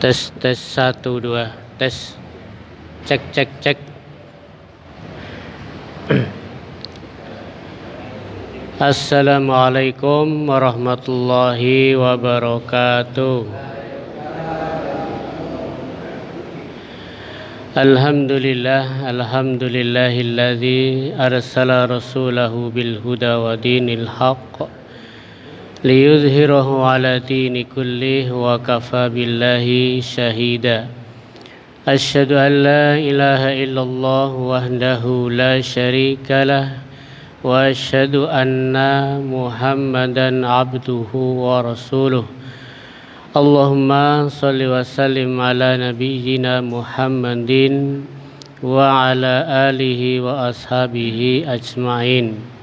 Tes tes 1 2 tes cek cek cek. Assalamualaikum warahmatullahi wabarakatuh. Alhamdulillahilladzi arsala rasulahu bil huda wa dinil haqq liyudhhirahu ala dini kullih wa kafa billahi syahida. Asyhadu an la ilaha illallah wahdahu la syarikalah wa asyhadu anna Muhammadan abduhu wa rasuluh. Allahumma salli wa sallim ala nabiyyina Muhammadin wa ala alihi wa ashabihi ajma'in.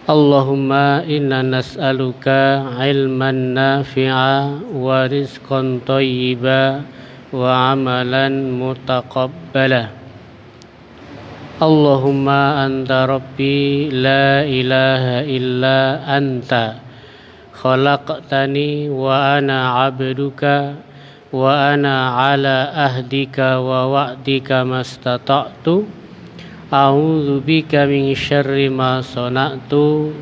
Allahumma inna nas'aluka ilman nafi'a wa rizqan thayyiba wa amalan mutaqabbala. Allahumma anta rabbi la ilaha illa anta khalaqtani wa ana abduka wa ana ala ahdika wa wa'dika mastata'tu. A'udzu bika min syarri ma sana'tu.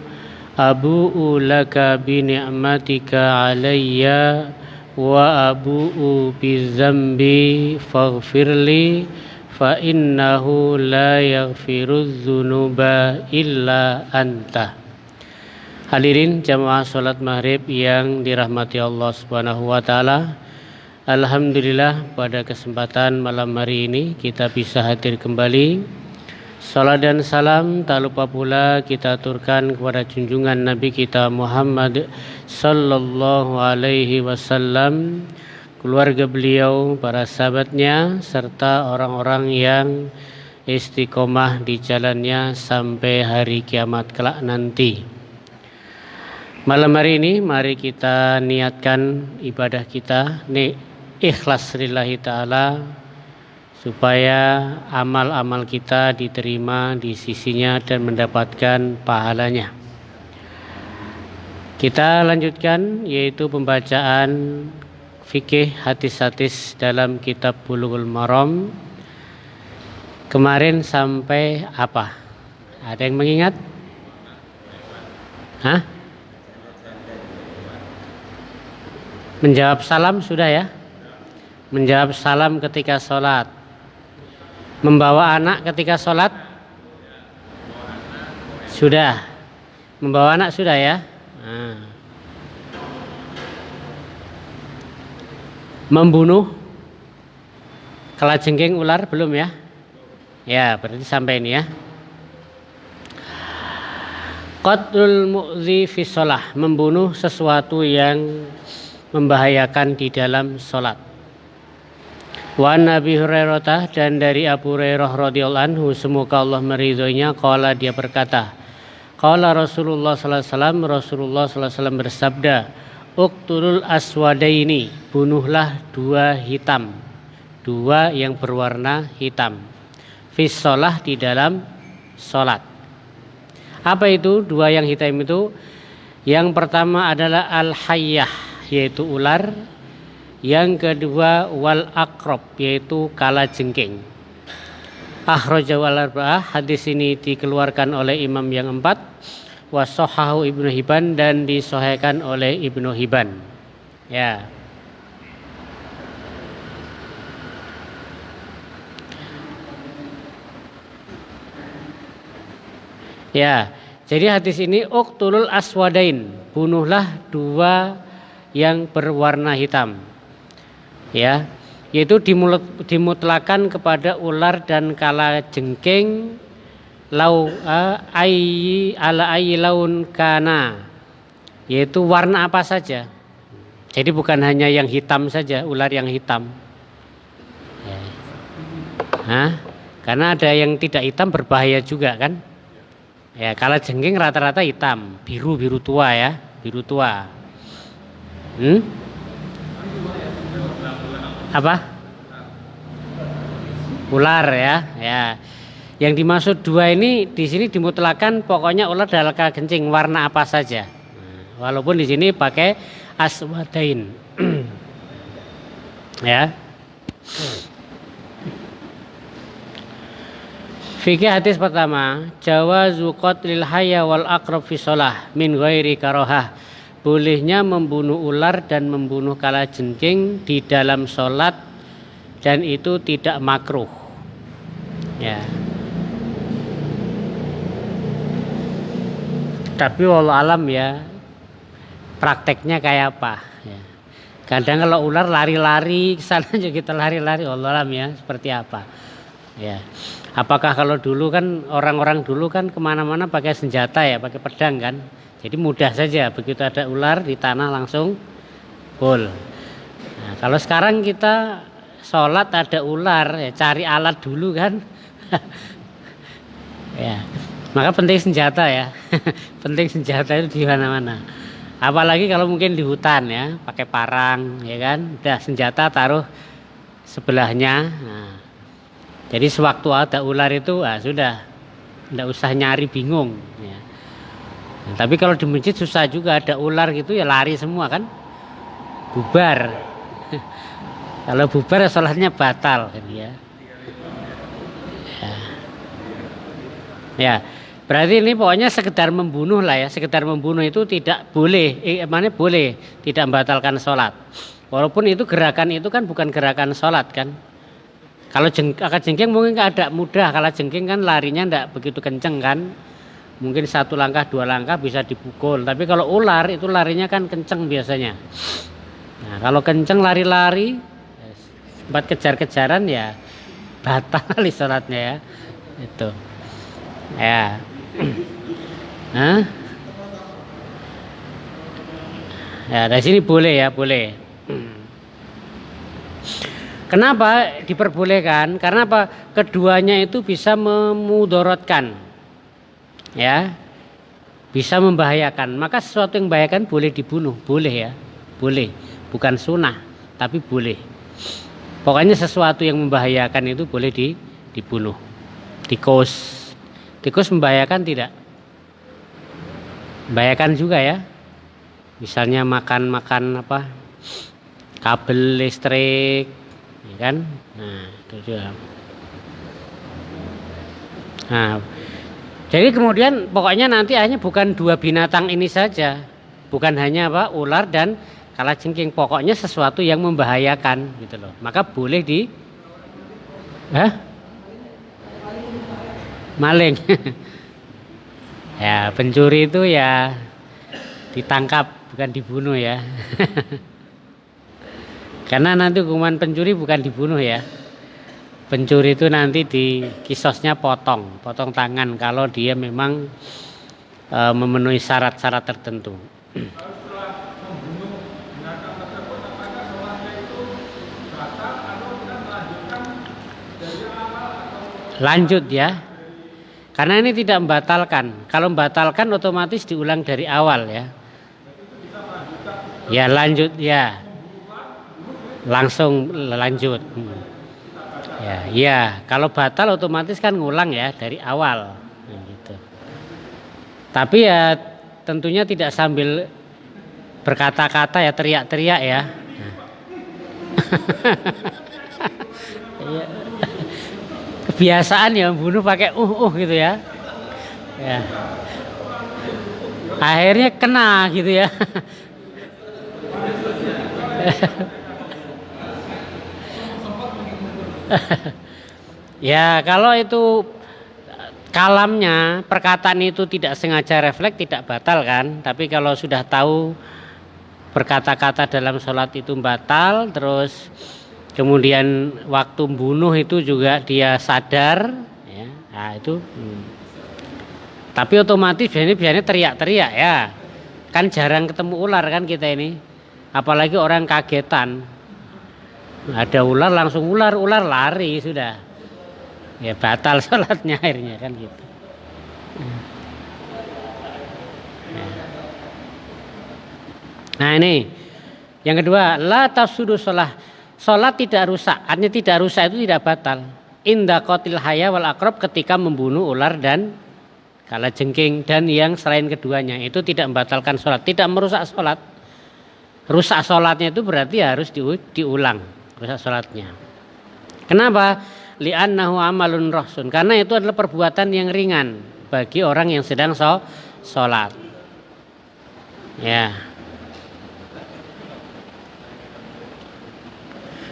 Abu'u laka bi ni'matika 'alayya wa abu'u bi dzambi faghfirli fa innahu la yaghfirudz dzunuba illa anta. Hadirin jamaah salat maghrib yang dirahmati Allah Subhanahu wa taala. Alhamdulillah pada kesempatan malam hari ini kita bisa hadir kembali. Salat dan salam tak lupa pula kita aturkan kepada junjungan Nabi kita Muhammad sallallahu alaihi wasallam, keluarga beliau, para sahabatnya, serta orang-orang yang istiqomah di jalannya sampai hari kiamat kelak nanti. Malam hari ini mari kita niatkan ibadah kita ikhlas lillahi ta'ala, supaya amal-amal kita diterima di sisinya dan mendapatkan pahalanya. Kita lanjutkan yaitu pembacaan fikih hadis-hadis dalam kitab Bulughul Maram. Kemarin sampai apa? Ada yang mengingat? Hah? Menjawab salam sudah ya? Menjawab salam ketika sholat. Membawa anak ketika sholat? Sudah. Membawa anak sudah ya? Nah. Membunuh kalajengking ular belum ya? Ya, berarti sampai ini ya. Qatlul mu'dzi fi shalah, membunuh sesuatu yang membahayakan di dalam sholat. Wa Nabi Hurairah, dan dari Abu Hurairah radhiyallahu anhu semoga Allah meridhoinya, qala dia berkata, qala Rasulullah sallallahu alaihi wasallam, Rasulullah sallallahu alaihi wasallam bersabda, uqtulul aswadaini, bunuhlah dua hitam, dua yang berwarna hitam, fi shalah, di dalam salat. Apa itu dua yang hitam itu? Yang pertama adalah al-hayyah, yaitu ular. Yang kedua wal aqrab, yaitu kalajengking. Akhrajahu al-arba'ah, hadis ini dikeluarkan oleh imam yang empat. Wa shahahu Ibnu Hibban, dan disahihkan oleh Ibnu Hibban. Ya. Ya, jadi hadis ini uqtulul aswadain, bunuhlah dua yang berwarna hitam. Ya, yaitu dimutlakan kepada ular dan kalajengking lau ayyi ala ayyi laun kana, yaitu warna apa saja. Jadi bukan hanya yang hitam saja, ular yang hitam. Nah, karena ada yang tidak hitam berbahaya juga kan. Ya, kalajengking rata-rata hitam, biru tua ya, biru tua. Apa? Ular ya, ya. Yang dimaksud dua ini di sini dimutlakan pokoknya ular dalam kalajengking warna apa saja. Walaupun di sini pakai aswadain. Ya. Fikih hadis pertama, jawazu qatlil hayya wal aqrab fi shalah min ghairi karohah. Bolehnya membunuh ular dan membunuh kalajengking di dalam sholat dan itu tidak makruh. Ya. Tapi wallahu alam ya, prakteknya kayak apa? Ya. Kadang kalau ular lari-lari kesana juga kita lari-lari, wallahu alam ya seperti apa? Ya. Apakah kalau dulu kan orang-orang dulu kan kemana-mana pakai senjata ya, pakai pedang kan? Jadi mudah saja begitu ada ular di tanah langsung pul. Nah, kalau sekarang kita sholat ada ular ya cari alat dulu kan? Ya, maka penting senjata ya, penting senjata itu di mana-mana. Apalagi kalau mungkin di hutan ya, pakai parang ya kan? Udah senjata taruh sebelahnya. Nah, jadi sewaktu ada ular itu sudah, tidak usah nyari bingung. Ya. Nah, tapi kalau di masjid susah juga ada ular gitu ya lari semua kan, bubar. Kalau bubar ya sholatnya batal kan ya. Ya, berarti ini pokoknya sekedar membunuh lah ya, sekedar membunuh itu tidak boleh, boleh tidak membatalkan sholat. Walaupun itu gerakan itu kan bukan gerakan sholat kan. Kalau kalajengking mungkin ada mudah, kalajengking kan larinya tidak begitu kenceng kan, mungkin 1 langkah 2 langkah bisa dipukul. Tapi kalau ular itu larinya kan kenceng biasanya. Nah kalau kenceng lari-lari, sempat kejar-kejaran ya batal sholatnya ya. Itu. Ya. Hah? Ya dari sini boleh ya, boleh. Kenapa diperbolehkan? Karena apa? Keduanya itu bisa memudorotkan, ya, bisa membahayakan. Maka sesuatu yang membahayakan boleh dibunuh, boleh ya, boleh. Bukan sunnah, tapi boleh. Pokoknya sesuatu yang membahayakan itu boleh dibunuh. Tikus membahayakan tidak? Membahayakan juga ya. Misalnya makan apa? Kabel listrik. Ya kan? Nah, itu juga. Nah, jadi kemudian pokoknya nanti hanya bukan 2 binatang ini saja, bukan hanya apa ular dan kalajengking, pokoknya sesuatu yang membahayakan gitu loh. Maka boleh maling. Ya, pencuri itu ya ditangkap bukan dibunuh ya. Karena nanti hukuman pencuri bukan dibunuh ya. Pencuri itu nanti di kisosnya potong tangan kalau dia memang memenuhi syarat-syarat tertentu. Lanjut ya. Karena ini tidak membatalkan. Kalau membatalkan otomatis diulang dari awal ya. Ya lanjut ya. Langsung lanjut. Ya, kalau batal otomatis kan ngulang ya dari awal gitu. Tapi ya tentunya tidak sambil berkata-kata ya, teriak-teriak ya. Kebiasaan ya membunuh pakai gitu ya. Ya. Akhirnya kena gitu ya. Ya kalau itu kalamnya, perkataan itu tidak sengaja refleks tidak batal kan. Tapi kalau sudah tahu berkata-kata dalam sholat itu batal, terus kemudian waktu membunuh itu juga dia sadar ya, nah itu tapi otomatis biasanya teriak-teriak ya. Kan jarang ketemu ular kan kita ini, apalagi orang kagetan. Ada ular langsung ular lari sudah. Ya batal sholatnya akhirnya kan gitu. Nah ini yang kedua, la tafsudu sholah. Sholat tidak rusak. Artinya tidak rusak itu tidak batal. Inda qatil haya wal aqrab, ketika membunuh ular dan kalajengking dan yang selain keduanya, itu tidak membatalkan sholat, tidak merusak sholat. Rusak sholatnya itu berarti harus diulang. rusak sholatnya. Kenapa? Li'annahu amalun rahsun, karena itu adalah perbuatan yang ringan bagi orang yang sedang sholat. Ya.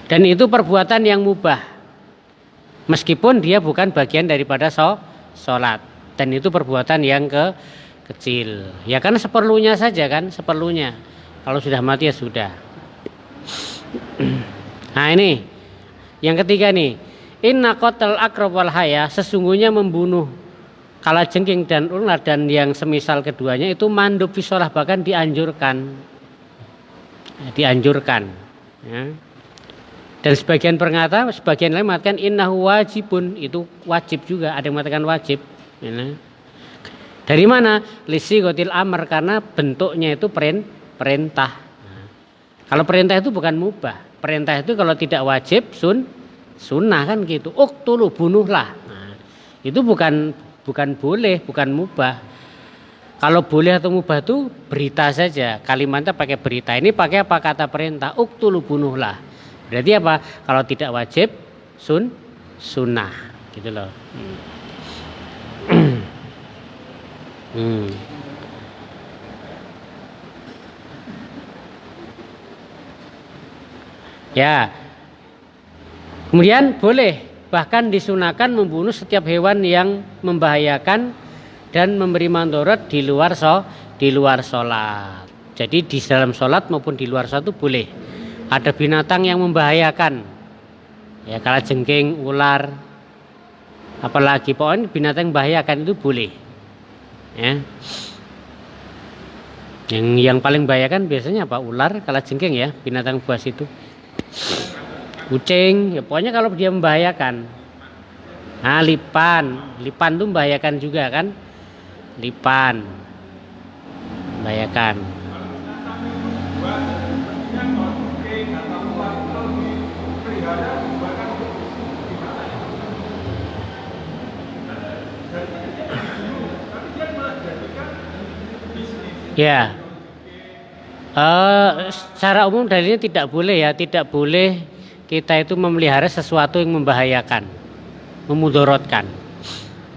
Dan itu perbuatan yang mubah, meskipun dia bukan bagian daripada sholat. Dan itu perbuatan yang kecil. Ya kan seperlunya saja kan, seperlunya. Kalau sudah mati ya sudah. Nah ini yang ketiga nih, inna qatal aqrab wal haya, sesungguhnya membunuh kalajengking dan ular dan yang semisal keduanya itu mandub fi shalah, bahkan dianjurkan. Ya. Dan sebagian lain mengatakan innahu wajibun, itu wajib juga, ada yang mengatakan wajib. Ya. Dari mana? Lisi gotil amr, karena bentuknya itu perintah. Nah, kalau perintah itu bukan mubah. Perintah itu kalau tidak wajib sunnah kan gitu. Uqtulu, bunuhlah. Nah, itu bukan boleh, bukan mubah. Kalau boleh atau mubah itu berita saja. Kalimatnya pakai berita. Ini pakai apa? Kata perintah. Uqtulu, bunuhlah. Berarti apa? Kalau tidak wajib sunnah gitu loh. Ya. Kemudian boleh bahkan disunahkan membunuh setiap hewan yang membahayakan dan memberi mandorot di luar sholat. Jadi di dalam sholat maupun di luar sholat itu boleh. Ada binatang yang membahayakan, ya kalajengking, ular, apalagi pokoknya binatang yang membahayakan itu boleh. Ya. Yang paling membahayakan biasanya apa? Ular, kalajengking ya, binatang buas itu. Kucing, ya pokoknya kalau dia membahayakan. Nah, lipan itu membahayakan juga kan? Lipan membahayakan. Ya, secara umum dalilnya tidak boleh ya, tidak boleh kita itu memelihara sesuatu yang membahayakan, memudorotkan.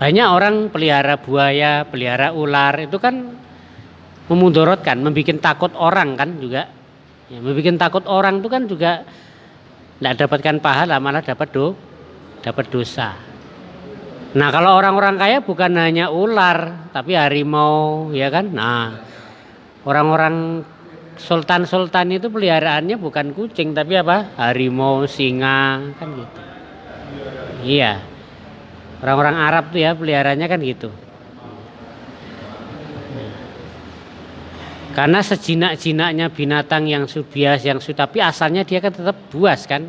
Banyak orang pelihara buaya, pelihara ular, itu kan memudorotkan, membuat takut orang kan juga. Ya, membuat takut orang itu kan juga tidak dapatkan pahala, malah dapat dosa. Nah kalau orang-orang kaya bukan hanya ular, tapi harimau, ya kan? Nah orang-orang sultan itu peliharaannya bukan kucing, tapi apa? Harimau, singa, kan gitu. Iya. Orang-orang Arab tuh ya peliharaannya kan gitu. Karena sejinak-jinaknya binatang yang bias, tapi asalnya dia kan tetap buas kan.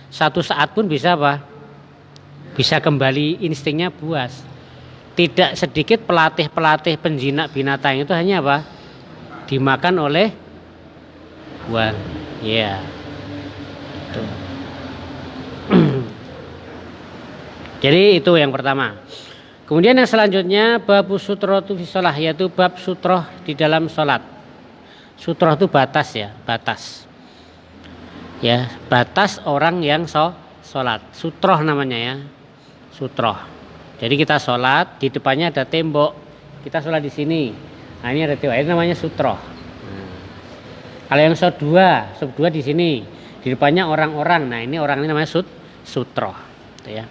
Satu saat pun bisa apa? Bisa kembali instingnya buas. Tidak sedikit pelatih penjinak binatang itu hanya apa? Dimakan oleh buah. Ya. Jadi itu yang pertama. Kemudian yang selanjutnya babu sutrotu fi shalah, yaitu bab sutroh di dalam sholat. Sutroh itu batas ya, batas. Ya, batas orang yang sholat. Sutroh namanya ya. Sutroh. Jadi kita sholat, di depannya ada tembok. Kita sholat di sini. Nah, ini ada tembok. Ini namanya sutroh. Kalau yang sub 2 di sini, di depannya orang-orang. Nah, ini orang ini namanya sutroh. Gitu ya.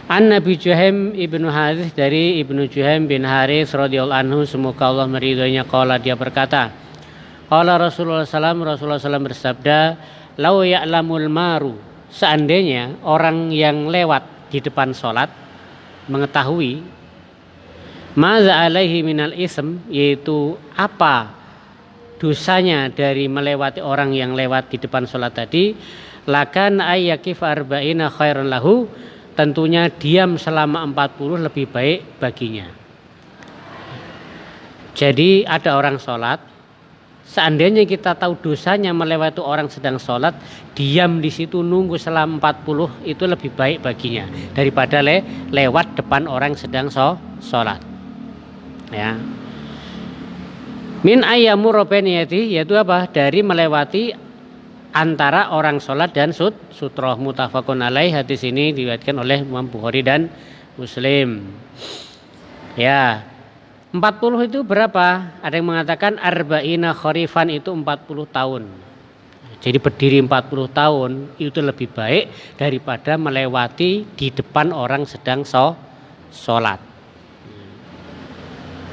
An Nabi Juhaim ibnu Harith, dari Ibnu Juhaim bin Harith radhiyallahu anhu, semoga Allah meridhoinya, qala, dia berkata, qala Rasulullah SAW bersabda, lau ya'lamul maru, seandainya orang yang lewat di depan sholat mengetahui maza alaihi minal ism, yaitu apa dosanya dari melewati orang yang lewat di depan sholat tadi, lakan ayyakif arba'ina khairan lahu, tentunya diam selama 40 lebih baik baginya. Jadi ada orang sholat, seandainya kita tahu dosanya melewati orang sedang sholat, diam di situ nunggu selama 40 itu lebih baik baginya daripada lewat depan orang sedang sholat. Ya. Min ayyamu robeniyati, yaitu apa? Dari melewati antara orang sholat dan sutroh. Muttafaqun alaih, hadis ini diriwayatkan oleh Imam Bukhari dan Muslim. Ya, 40 itu berapa? Ada yang mengatakan arba'ina kharifan itu 40 tahun. Jadi berdiri 40 tahun itu lebih baik daripada melewati di depan orang sedang sholat.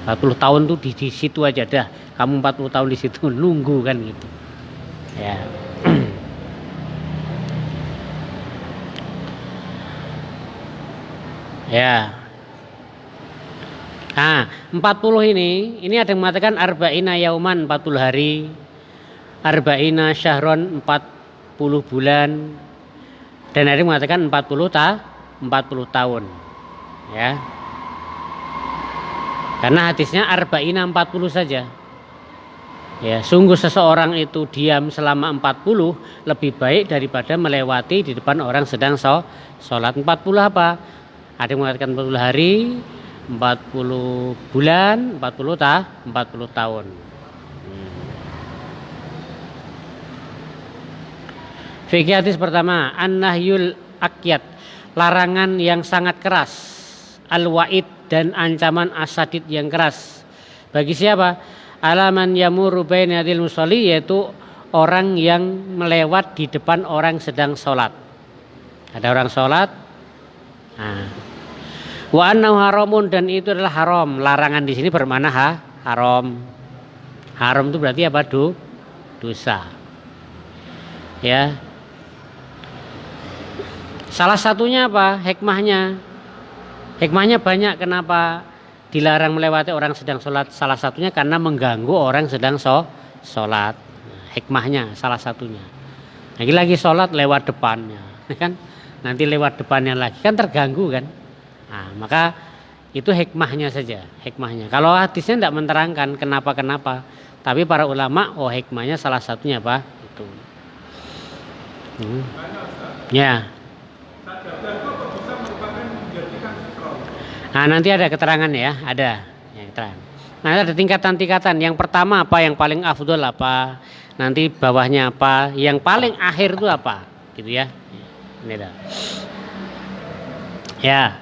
40 tahun tuh di situ aja dah. Kamu 40 tahun di situ nunggu kan gitu. Ya. Ya. Nah, 40 ini ada yang mengatakan arba'ina yauman 40 hari. Arba'ina syahron 40 bulan, dan ada yang mengatakan 40 tahun, ya. Karena hadisnya arba'ina 40 saja. Ya, sungguh seseorang itu diam selama 40 lebih baik daripada melewati di depan orang sedang sholat. 40 apa? Ada yang mengatakan 40 hari, 40 bulan, 40 tahun. Fikih hadis pertama, an-nahyul akyat, larangan yang sangat keras, al-wa'id, dan ancaman asadid yang keras. Bagi siapa? Alaman yamuru baina yadil musalli, yaitu orang yang melewat di depan orang sedang sholat. Ada orang sholat, wa annahu haramun, dan itu adalah haram. Larangan di sini bermakna haram. Haram itu berarti apa? Dosa. Ya. Salah satunya apa? Hikmahnya. Hikmahnya banyak kenapa dilarang melewati orang sedang sholat. Salah satunya karena mengganggu orang sedang sholat. Hikmahnya salah satunya. Lagi sholat lewat depannya, kan? Nanti lewat depannya lagi kan terganggu kan? Nah, maka itu hikmahnya saja. Hikmahnya. Kalau hadisnya tidak menerangkan kenapa. Tapi para ulama, hikmahnya salah satunya apa? Itu. Ya. Nah, nanti ada keterangan ya, ada keterangan. Nah, ada tingkatan-tingkatan. Yang pertama apa? Yang paling afdol apa? Nanti bawahnya apa? Yang paling akhir itu apa? Gitu ya. Ini dah. Ya.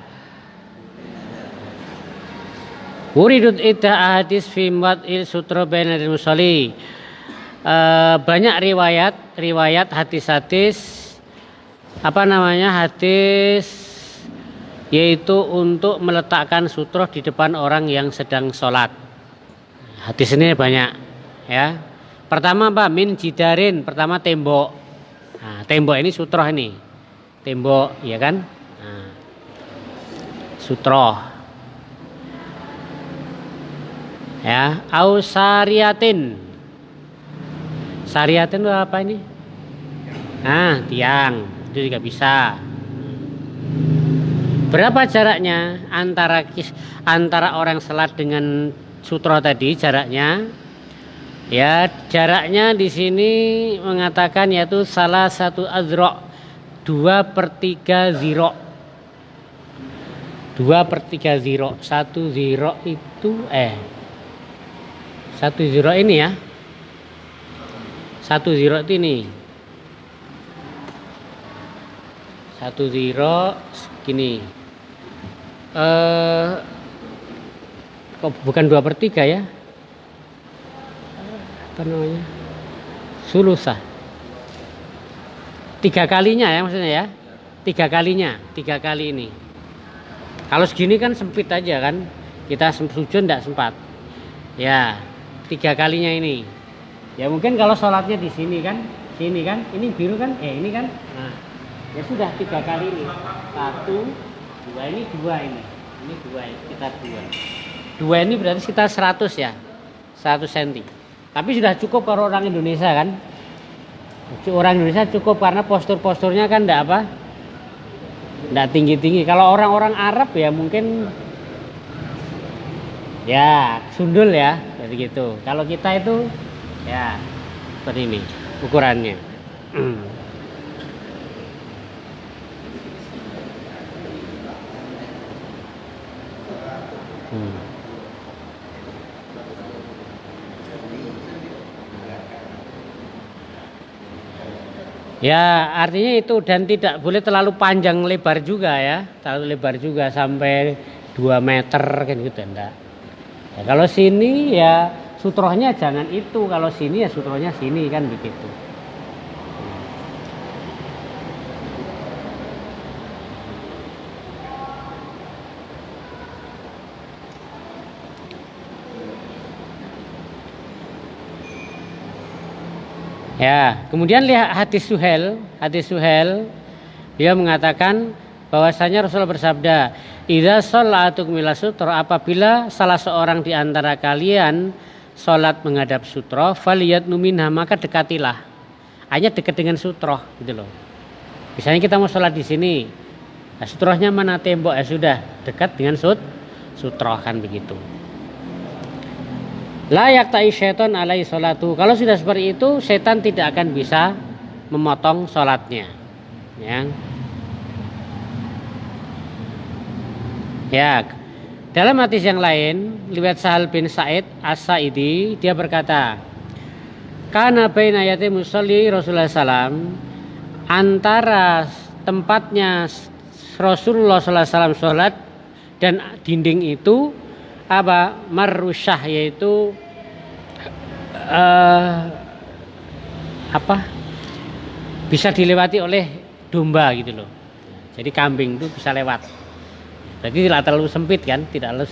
Wuridut idda hadis fi mad'il sutra bainal musalli. Banyak riwayat hadis-hadis hadis yaitu untuk meletakkan sutroh di depan orang yang sedang sholat. Hadis ini banyak, ya. Pertama apa? Min jidarin, pertama tembok. Nah, tembok ini sutroh ini, tembok, ya kan? Nah, sutroh. Ya, au sariatin. Sariatin itu apa ini? Nah, tiang, itu juga bisa. Berapa jaraknya antara orang sholat dengan sutroh tadi? Jaraknya, ya, jaraknya di sini mengatakan yaitu salah satu azro, 2/3 ziro. 2/3 ziro. 1 ziro itu 1 ziro ini ya. 1 ziro itu ini. 1 ziro gini. Kok bukan 2/3 ya? Apa namanya? Sulusah. 3 kalinya ya maksudnya ya. 3 kalinya, 3 kali ini. Kalau segini kan sempit aja kan. Kita sujud enggak sempat. Ya, 3 kalinya ini. Ya mungkin kalau sholatnya di sini kan, ini biru kan, ini kan. Nah, ya sudah 3 kali ini. 1, 2, ini 2 ini 2, sekitar 2 ini berarti sekitar 100 ya, 100 cm. Tapi sudah cukup kalau orang Indonesia kan. Orang Indonesia cukup karena posturnya kan enggak tinggi-tinggi. Kalau orang-orang Arab ya mungkin ya sundul ya, jadi gitu. Kalau kita itu ya seperti ini ukurannya. Ya, artinya itu, dan tidak boleh terlalu panjang lebar juga ya. Terlalu lebar juga sampai 2 meter kan gitu enggak. Ya, kalau sini ya sutrohnya jangan itu, kalau sini ya sutrohnya sini kan begitu. Ya, kemudian lihat hadis Suhail. Hadis Suhail dia mengatakan bahwasanya Rasulullah bersabda, "Idza shallatukum ila sutra," apabila salah seorang di antara kalian salat menghadap sutra, faliyatnu minha, maka dekatilah. Hanya dekat dengan sutroh gitu loh. Misalnya kita mau salat di sini. Nah, sutrohnya mana, tembok, ya sudah dekat dengan sutroh kan begitu. La yaktai syaitan alai sholatu. Kalau sudah seperti itu, setan tidak akan bisa memotong sholatnya. Ya. Dalam hadis yang lain, riwayat Sahal bin Sa'id As-Sa'idi, dia berkata, kana baina yati musalli Rasulullah SAW, antara tempatnya Rasulullah SAW sholat dan dinding itu apa, marusyah, yaitu bisa dilewati oleh domba gitu loh. Jadi kambing itu bisa lewat. Jadi tidak terlalu sempit kan, tidak terlalu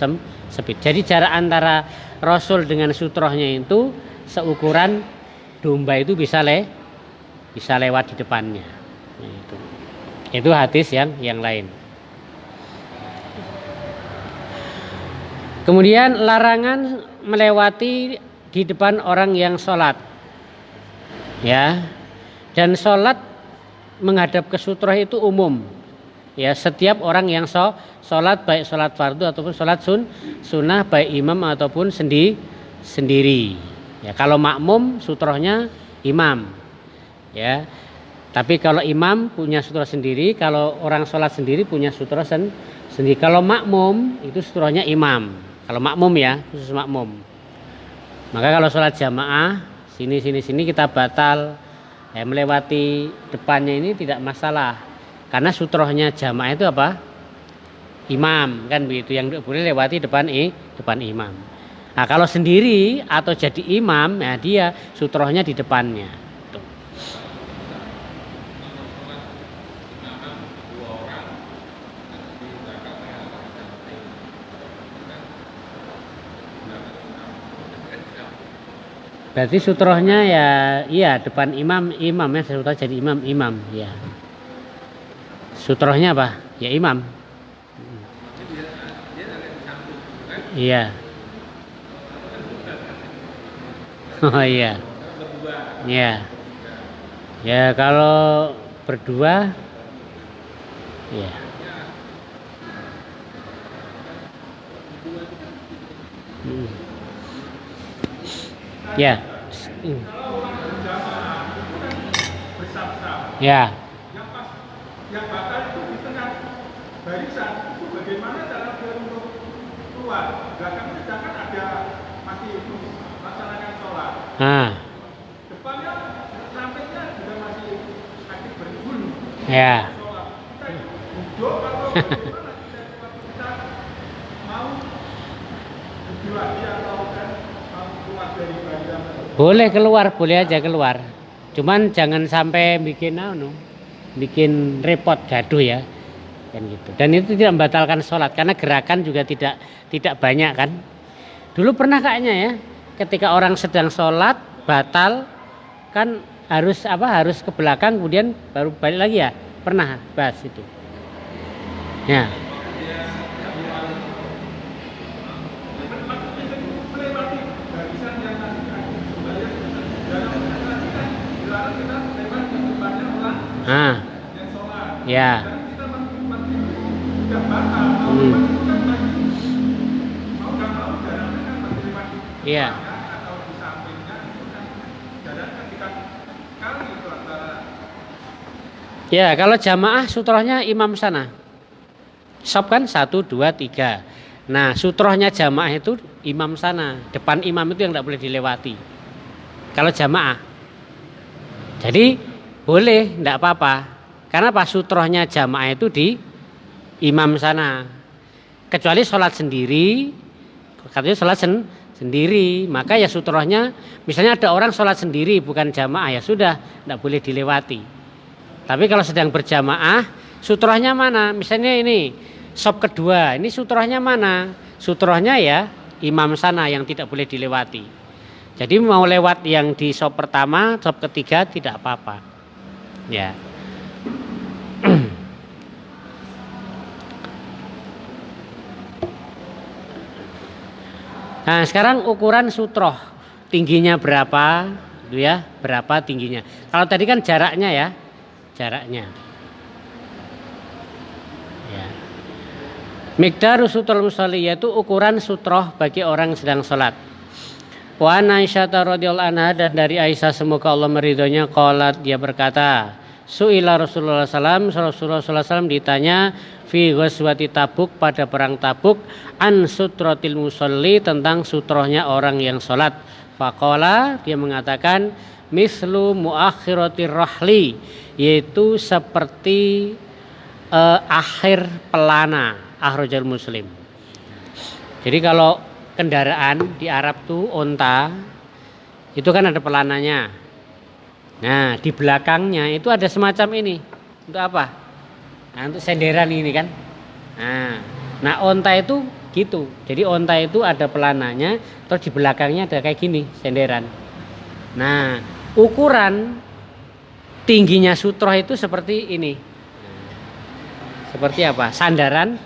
sempit. Jadi jarak antara Rasul dengan sutrohnya itu seukuran domba itu bisa lewat di depannya. Itu hadis yang lain. Kemudian larangan melewati di depan orang yang sholat, ya. Dan sholat menghadap ke sutroh itu umum, ya. Setiap orang yang sholat, baik sholat fardu ataupun sholat sunnah, baik imam ataupun sendiri. Ya, kalau makmum sutrohnya imam, ya. Tapi kalau imam punya sutroh sendiri, kalau orang sholat sendiri punya sutroh sendiri. Kalau makmum itu sutrohnya imam. Kalau makmum ya, khusus makmum. Maka kalau sholat jamaah sini kita batal, ya, melewati depannya ini tidak masalah. Karena sutrohnya jamaah itu apa? Imam kan begitu, yang boleh lewati depan imam. Nah, kalau sendiri atau jadi imam, ya dia sutrohnya di depannya. Tuh. Berarti sutrohnya ya, iya depan imam ya, sutroh jadi imam ya. Sutrohnya apa? Ya imam. Iya. Oh iya. Ya. Ya kalau berdua ya. Ya. Ya. Yang batal itu di tengah barisan, itu bagaimana cara dia untuk keluar? Belakangnya sedangkan ada masih melaksanakan sholat. Depannya sampingnya juga masih aktif berbunyi. Ya. Sholat. Kita duduk atau bagaimana kita mau berjuang atau kan mau keluar dari barisan? Boleh keluar, boleh aja keluar. Cuman jangan sampai bikin repot, gaduh ya, kan gitu. Dan itu tidak membatalkan sholat karena gerakan juga tidak banyak kan. Dulu pernah kayaknya ya, ketika orang sedang sholat batal kan harus ke belakang kemudian baru balik lagi ya, pernah bahas itu. Ya. Ya. Iya. Ya, kalau jamaah sutrohnya imam sana. Shop kan 1, 2, 3. Nah, sutrohnya jamaah itu imam sana. Depan imam itu yang tidak boleh dilewati. Kalau jamaah. Jadi Boleh, tidak apa-apa. Karena pas sutrohnya jamaah itu di imam sana. Kecuali sholat sendiri, katanya sholat sendiri, maka ya sutrohnya, misalnya ada orang sholat sendiri bukan jamaah, ya sudah, tidak boleh dilewati. Tapi kalau sedang berjamaah, sutrohnya mana? Misalnya ini sop kedua, ini sutrohnya mana? Sutrohnya ya imam sana yang tidak boleh dilewati. Jadi mau lewat yang di sop pertama, sop ketiga tidak apa-apa. Ya. Nah, sekarang ukuran sutroh tingginya berapa, itu ya, berapa tingginya. Kalau tadi kan jaraknya ya, jaraknya. Ya. Miqdaru sutrul musalli yaitu ukuran sutroh bagi orang yang sedang sholat. Wa Aisyah radhiyallahu anha, dan dari Aisyah semoga Allah meridhoinya, qalat, dia berkata, su'ila Rasulullah SAW ditanya fi ghazwati Tabuk, pada perang Tabuk, an sutratil musalli, tentang sutrohnya orang yang sholat. Faqala, dia mengatakan, mislu muakhiratir rahli, yaitu seperti akhir pelana, akhrajal Muslim. Jadi kalau kendaraan di Arab tuh onta, itu kan ada pelananya. Nah, di belakangnya itu ada semacam ini. Untuk apa? Nah, untuk senderan ini kan. Nah, onta itu gitu. Jadi onta itu ada pelananya, terus di belakangnya ada kayak gini, senderan. Nah, ukuran tingginya sutroh itu seperti ini. Seperti apa? Sandaran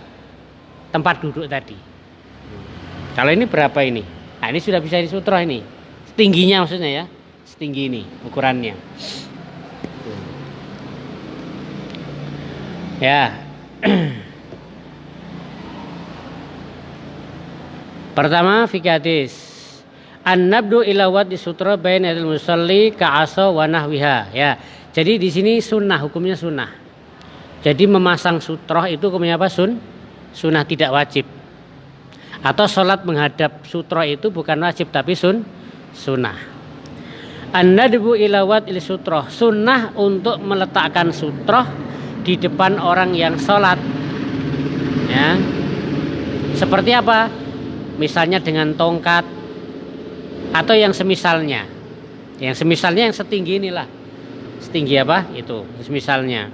tempat duduk tadi. Kalau ini berapa ini? Nah, ini sudah bisa disutroh ini. Tingginya maksudnya ya. Setinggi ini ukurannya. Ya. Pertama, fikih hadis. An-nabdu ila wadi sutra bainal musalli ka'asa wa nahwiha. Ya. Jadi di sini sunnah, hukumnya sunnah. Jadi memasang sutroh itu hukumnya apa? Sunnah, tidak wajib. Atau sholat menghadap sutroh itu bukan wajib tapi sunnah. An-nadbu ila wad'il sutroh, sunnah untuk meletakkan sutroh di depan orang yang sholat. Ya. Seperti apa? Misalnya dengan tongkat atau yang semisalnya. Yang semisalnya yang setinggi inilah. Setinggi apa? Itu semisalnya.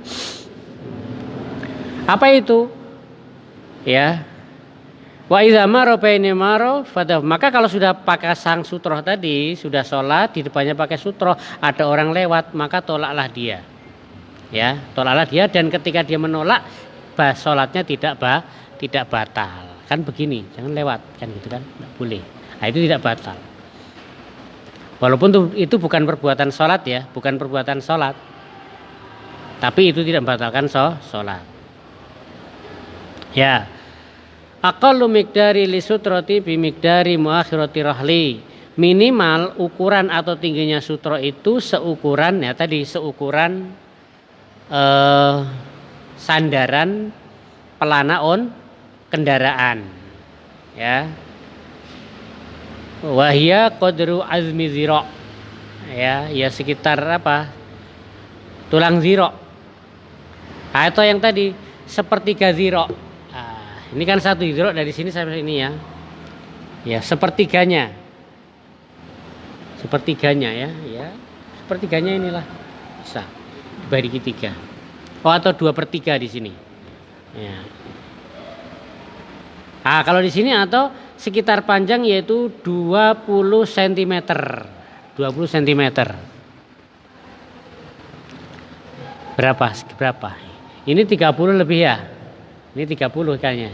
Apa itu? Ya. Wa idza maro baini maro fadah. Maka kalau sudah pakai sang sutroh tadi, sudah sholat di depannya pakai sutroh, ada orang lewat, maka tolaklah dia. Ya, tolaklah dia, dan ketika dia menolak, sholatnya tidak batal. Kan begini, jangan lewat, kan gitu kan? Tidak boleh. Nah, itu tidak batal. Walaupun itu bukan perbuatan sholat ya, bukan perbuatan sholat. Tapi itu tidak membatalkan sholat. Ya. Aqallu miqdari li sutrati bi miqdari muakhirati rahli. Minimal ukuran atau tingginya sutro itu seukuran ya tadi, seukuran sandaran pelana kendaraan. Ya. Wahia qadru azmi zira. Ya sekitar apa? Tulang zira. Atau yang tadi sepertiga zira. Ini kan satu zira dari sini sampai ini ya. Ya, sepertiganya. Sepertiganya ya. Sepertiganya inilah. Bisa dibagi 3. Oh, atau 2/3 di sini. Ya. Kalau di sini atau sekitar panjang yaitu 20 cm. 20 cm. Berapa? Ini 30 lebih ya. Ini 30 kayaknya.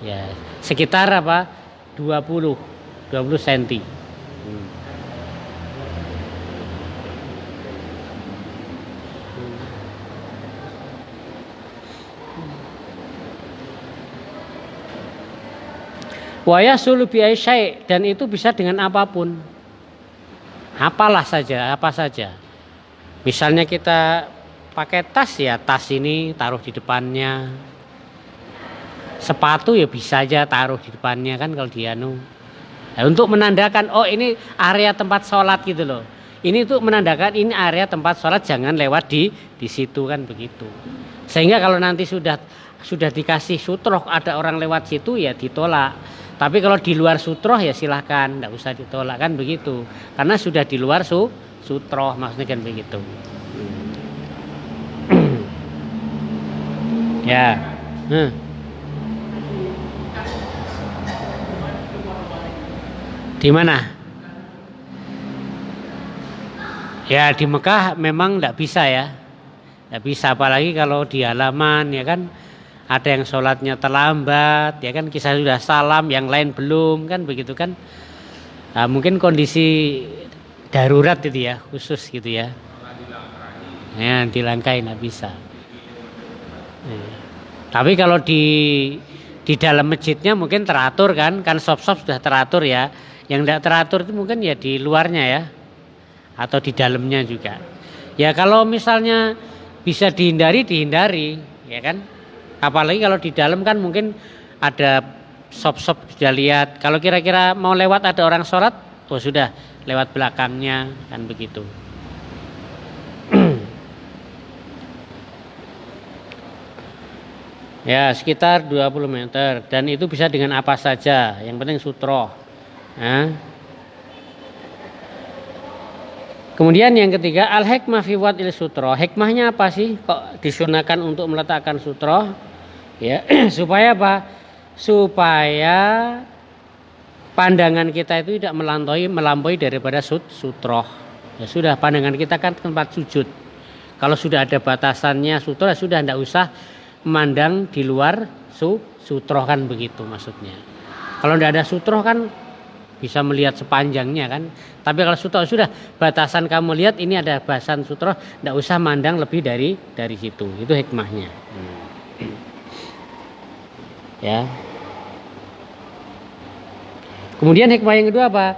Ya, sekitar apa? 20 cm. Wa yasulu bi syai', dan itu bisa dengan apapun. Apa saja. Misalnya kita pakai tas ya, tas ini taruh di depannya. Sepatu ya bisa aja taruh di depannya kan kalau dianu. Nah, untuk menandakan oh ini area tempat sholat gitu loh. ini tuh menandakan ini area tempat sholat, jangan lewat di situ kan begitu. Sehingga kalau nanti sudah dikasih sutroh ada orang lewat situ ya ditolak. Tapi kalau di luar sutroh ya silahkan, tidak usah ditolak kan begitu. Karena sudah di luar sutroh, maksudnya kan begitu. Ya. Di mana? Ya di Mekah memang tidak bisa ya. Tidak bisa, apalagi kalau di halaman ya kan. Ada yang sholatnya terlambat, ya kan, kisah sudah salam, yang lain belum, kan begitu kan. Nah, mungkin kondisi darurat itu ya, khusus gitu ya. Ya, dilangkai nggak bisa. Ya. Tapi kalau di dalam masjidnya mungkin teratur kan shop-shop sudah teratur ya. Yang tidak teratur itu mungkin ya di luarnya ya, atau di dalamnya juga. Ya kalau misalnya bisa dihindari, ya kan. Apalagi kalau di dalam kan mungkin ada shop-shop sudah lihat. Kalau kira-kira mau lewat ada orang sholat, oh sudah lewat belakangnya kan begitu. Ya sekitar 20 meter dan itu bisa dengan apa saja. Yang penting sutroh. Kemudian yang ketiga al-hikmah fi wad'il sutroh. Hikmahnya apa sih kok disunahkan untuk meletakkan sutroh? Ya, supaya apa? Supaya pandangan kita itu tidak melampaui daripada sutroh. Ya sudah, pandangan kita kan tempat sujud. Kalau sudah ada batasannya sutroh, ya sudah tidak usah memandang di luar sutroh kan begitu maksudnya. Kalau tidak ada sutroh kan bisa melihat sepanjangnya kan. Tapi kalau sutroh sudah batasan kamu lihat ini ada batasan sutroh, tidak usah mandang lebih dari situ. Itu hikmahnya. Ya. Kemudian hikmah yang kedua apa?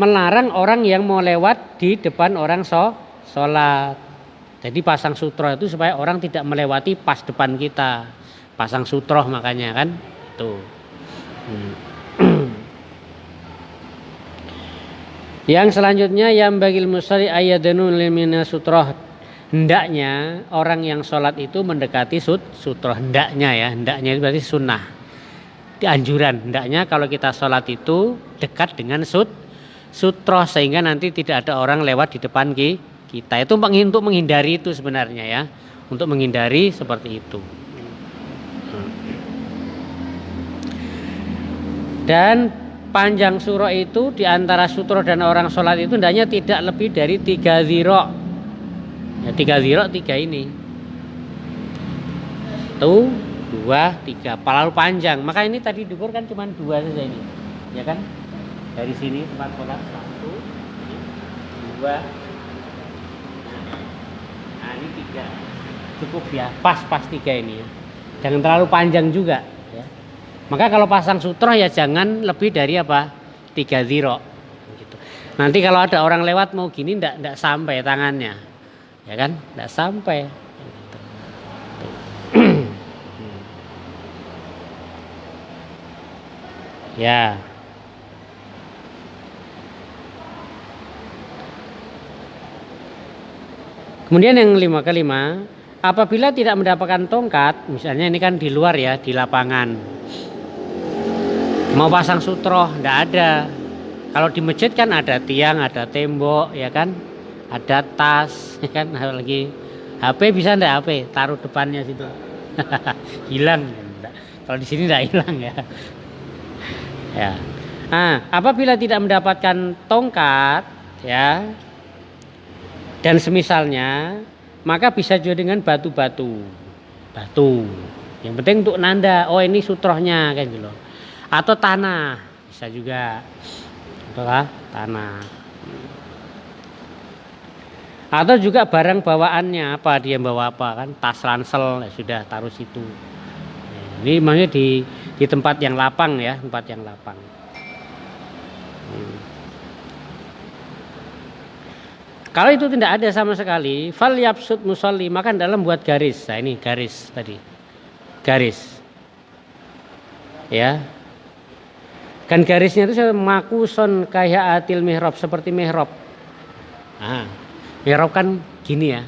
Melarang orang yang mau lewat di depan orang sholat. Jadi pasang sutroh itu supaya orang tidak melewati pas depan kita. Pasang sutroh makanya kan itu. Yang selanjutnya yang bagil musalli ayyadanu limina sutroh. Hendaknya orang yang sholat itu mendekati sutroh. Hendaknya itu berarti sunnah. Anjuran, hendaknya kalau kita sholat itu dekat dengan sutroh sehingga nanti tidak ada orang lewat di depan kita. Itu untuk menghindari itu sebenarnya ya. Untuk menghindari seperti itu. Dan panjang surah itu di antara sutroh dan orang sholat itu hendaknya tidak lebih dari 3 zira'. Ya 3 zira', 3 ini. 2, 3, terlalu panjang. Maka ini tadi dukur kan cuma 2 saja ini. Ya kan? Dari sini tempat sholat 1, 2. Nah, ini 3. Cukup ya, pas 3 ini ya. Jangan terlalu panjang juga ya. Maka kalau pasang sutroh ya jangan lebih dari apa? 3 zira'. Gitu. Nanti kalau ada orang lewat mau gini enggak sampai tangannya. Ya kan? Enggak sampai. Ya. Kemudian yang kelima, apabila tidak mendapatkan tongkat, misalnya ini kan di luar ya, di lapangan. Mau pasang sutroh, enggak ada. Kalau di masjid kan ada tiang, ada tembok, ya kan? Ada tas, ya kan? Lagi HP bisa enggak HP? Taruh depannya situ. Hilang. Kalau di sini enggak hilang ya. Ya. Nah, apabila tidak mendapatkan tongkat, ya, dan semisalnya, maka bisa juga dengan batu. Yang penting untuk nanda, oh ini sutrohnya kayak gitu loh. Atau tanah, bisa juga. Itulah tanah. Atau juga barang bawaannya, apa dia bawa apa kan? Tas ransel, ya sudah taruh situ. Ini makanya di tempat yang lapang ya, tempat yang lapang. Kalau itu tidak ada sama sekali, fal yabsut musalli, maka dalam buat garis. Nah ini garis tadi. Garis. Ya. Kan garisnya itu makuson kaya atil mihrab, seperti mihrab. Mihrab kan gini ya.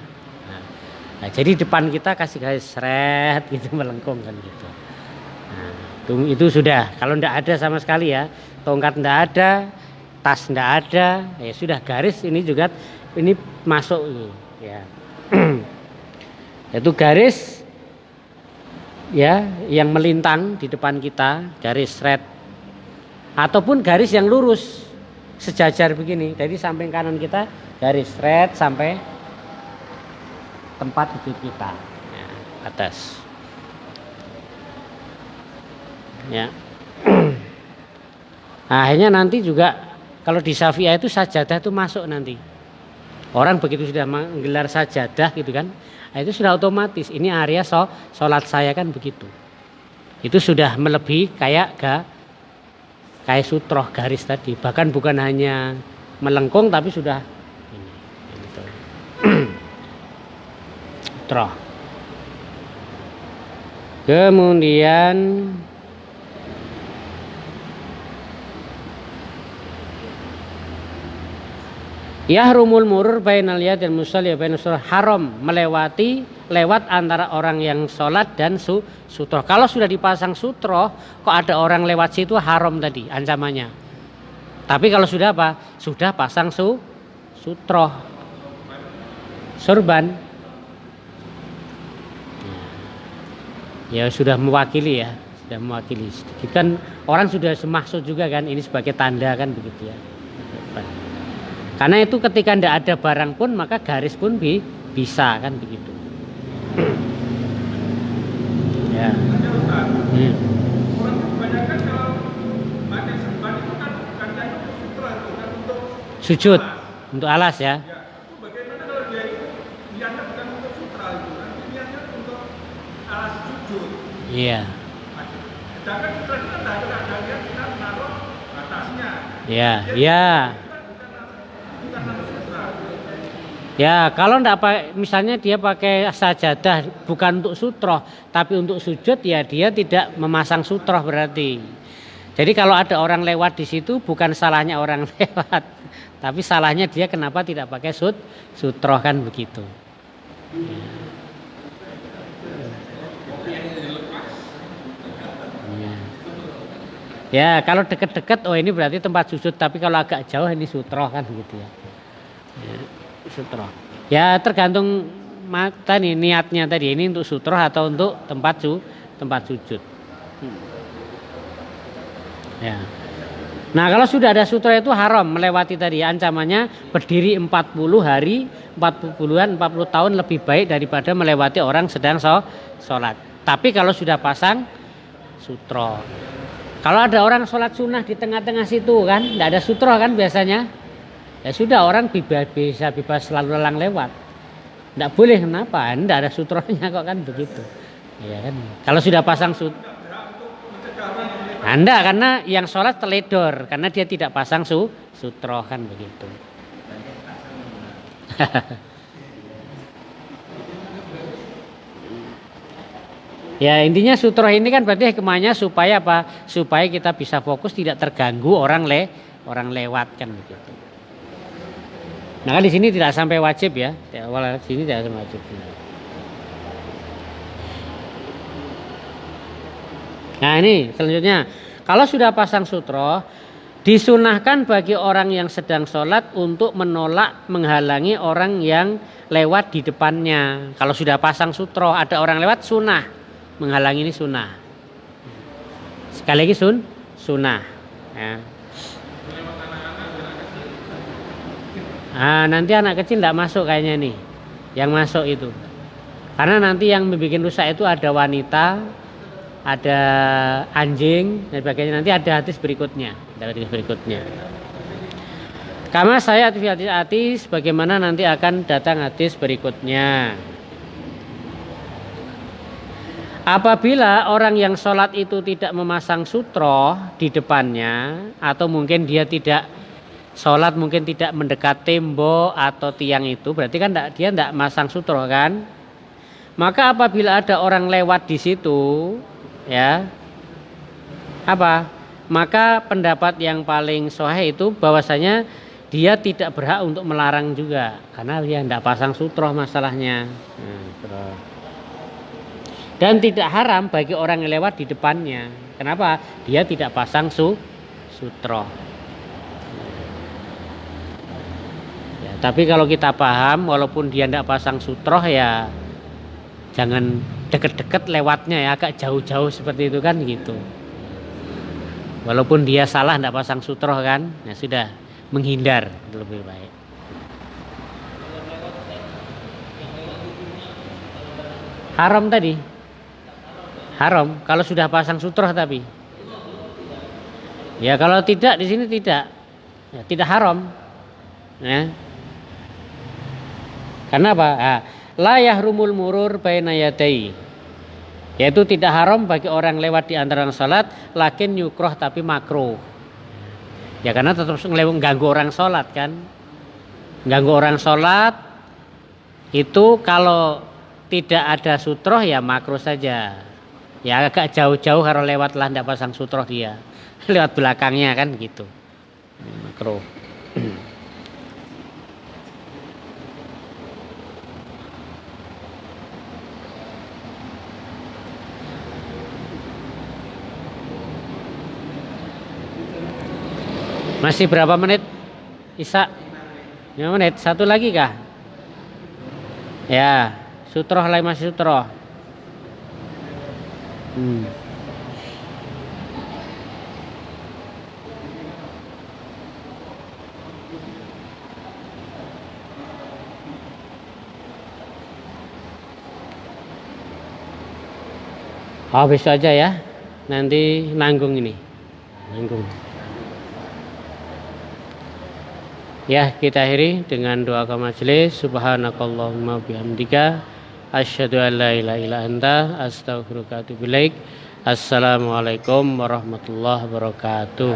Nah, jadi depan kita kasih garis seret gitu melengkung kan gitu. Nah, itu sudah. Kalau enggak ada sama sekali ya, tongkat enggak ada, tas enggak ada, ya sudah garis ini juga ini masuk ya. Itu garis ya yang melintang di depan kita, garis red ataupun garis yang lurus sejajar begini dari samping kanan kita, garis red sampai tempat sujud kita ya, atas ya. Nah, akhirnya nanti juga kalau di Syafi'iyah itu sajadah itu masuk nanti. Orang begitu sudah menggelar sajadah gitu kan, nah itu sudah otomatis ini area sholat saya kan begitu. Itu sudah melebihi kayak sutroh garis tadi. Bahkan bukan hanya melengkung tapi sudah ini gitu. Sutroh. Kemudian yahrumul murur bainal yad dan musalli bainal surah, haram lewat antara orang yang sholat dan sutroh. Kalau sudah dipasang sutroh, kok ada orang lewat situ, haram tadi ancamannya. Tapi kalau sudah apa? Sudah pasang sutroh, sorban, ya sudah mewakili ya, sudah mewakili. Kan orang sudah semaksud juga kan, ini sebagai tanda kan begitu ya. Karena itu ketika tidak ada barang pun maka garis pun bisa kan begitu. Ya. Orang kebanyakan kalau pakai serban itu kan bukannya untuk sutra itu kan untuk sujud, alas. untuk alas ya. Ya, itu bagaimana kalau dia itu niatnya bukan untuk sutra itu, nanti niatnya untuk alas sujud. Iya. Sedangkan sutra itu kan ada niat kita menaruh batasnya. Iya, iya. Ya, kalau enggak misalnya dia pakai sajadah bukan untuk sutroh tapi untuk sujud, ya dia tidak memasang sutroh berarti. Jadi kalau ada orang lewat di situ bukan salahnya orang lewat, tapi salahnya dia kenapa tidak pakai sutroh kan begitu. Ya, kalau deket-deket oh ini berarti tempat sujud, tapi kalau agak jauh ini sutroh kan begitu ya. Sutroh. Ya tergantung tadi niatnya tadi, ini untuk sutroh atau untuk tempat sujud. Ya. Nah, kalau sudah ada sutroh itu haram melewati tadi, ancamannya berdiri 40 hari, 40 tahun lebih baik daripada melewati orang sedang sholat. Tapi kalau sudah pasang sutroh. Kalau ada orang sholat sunnah di tengah-tengah situ kan, tidak ada sutroh kan biasanya. Ya sudah, orang bisa bebas lalu lalang lewat. Tidak boleh, kenapa? Tidak ada sutrohnya kok kan begitu. Ya kan. Kalau sudah pasang Anda karena yang sholat teledor karena dia tidak pasang sutroh kan begitu. Ya intinya sutroh ini kan berarti hikmahnya supaya apa? Supaya kita bisa fokus, tidak terganggu orang lewat kan begitu. Nah kan di sini tidak sampai wajib ya, di awal sini tidak sampai wajib. Nah ini selanjutnya, kalau sudah pasang sutroh, disunahkan bagi orang yang sedang sholat untuk menolak, menghalangi orang yang lewat di depannya. Kalau sudah pasang sutroh, ada orang lewat, sunnah, menghalangi ini sunnah. Sekali lagi sunnah. Ya. Nah, nanti anak kecil tidak masuk kayaknya nih, yang masuk itu. Karena nanti yang membuat rusak itu ada wanita, ada anjing dan sebagainya. Nanti ada hadis berikutnya. Karena saya hadis bagaimana nanti akan datang hadis berikutnya. Apabila orang yang sholat itu tidak memasang sutroh di depannya, atau mungkin dia tidak sholat, mungkin tidak mendekat tembok atau tiang itu, berarti kan dia tidak masang sutroh kan. Maka apabila ada orang lewat di situ, ya apa? Maka pendapat yang paling sahih itu bahwasanya dia tidak berhak untuk melarang juga karena dia tidak pasang sutroh masalahnya. Dan tidak haram bagi orang yang lewat di depannya. Kenapa? Dia tidak pasang sutroh. Ya, tapi kalau kita paham, walaupun dia tidak pasang sutroh ya jangan deket-deket lewatnya ya, agak jauh-jauh seperti itu kan gitu. Walaupun dia salah tidak pasang sutroh kan, ya sudah menghindar lebih baik. Haram tadi. Haram kalau sudah pasang sutroh tapi. Ya kalau tidak di sini tidak. Ya, tidak haram. Ya. Karena apa? La yahrumul murur baina yadai. Yaitu tidak haram bagi orang lewat di antara salat, lakin yukroh tapi makruh. Ya karena tetap ganggu orang sholat kan. Ganggu orang sholat itu kalau tidak ada sutroh ya makruh saja. Ya agak jauh-jauh kalau lewat lah tidak pasang sutroh dia. Lewat belakangnya kan gitu. Makruh. Masih berapa menit? Isa 5 menit. Satu lagi kah? Ya, sutroh lagi masih sutroh. Besok aja ya. Nanti nanggung ini. Nanggung. Ya, kita akhiri dengan doa majelis. Subhanakallahumma bihamdika asyhadu an la ilaha illa anta astaghfiruka wa atubu ilaik. Assalamualaikum warahmatullahi wabarakatuh.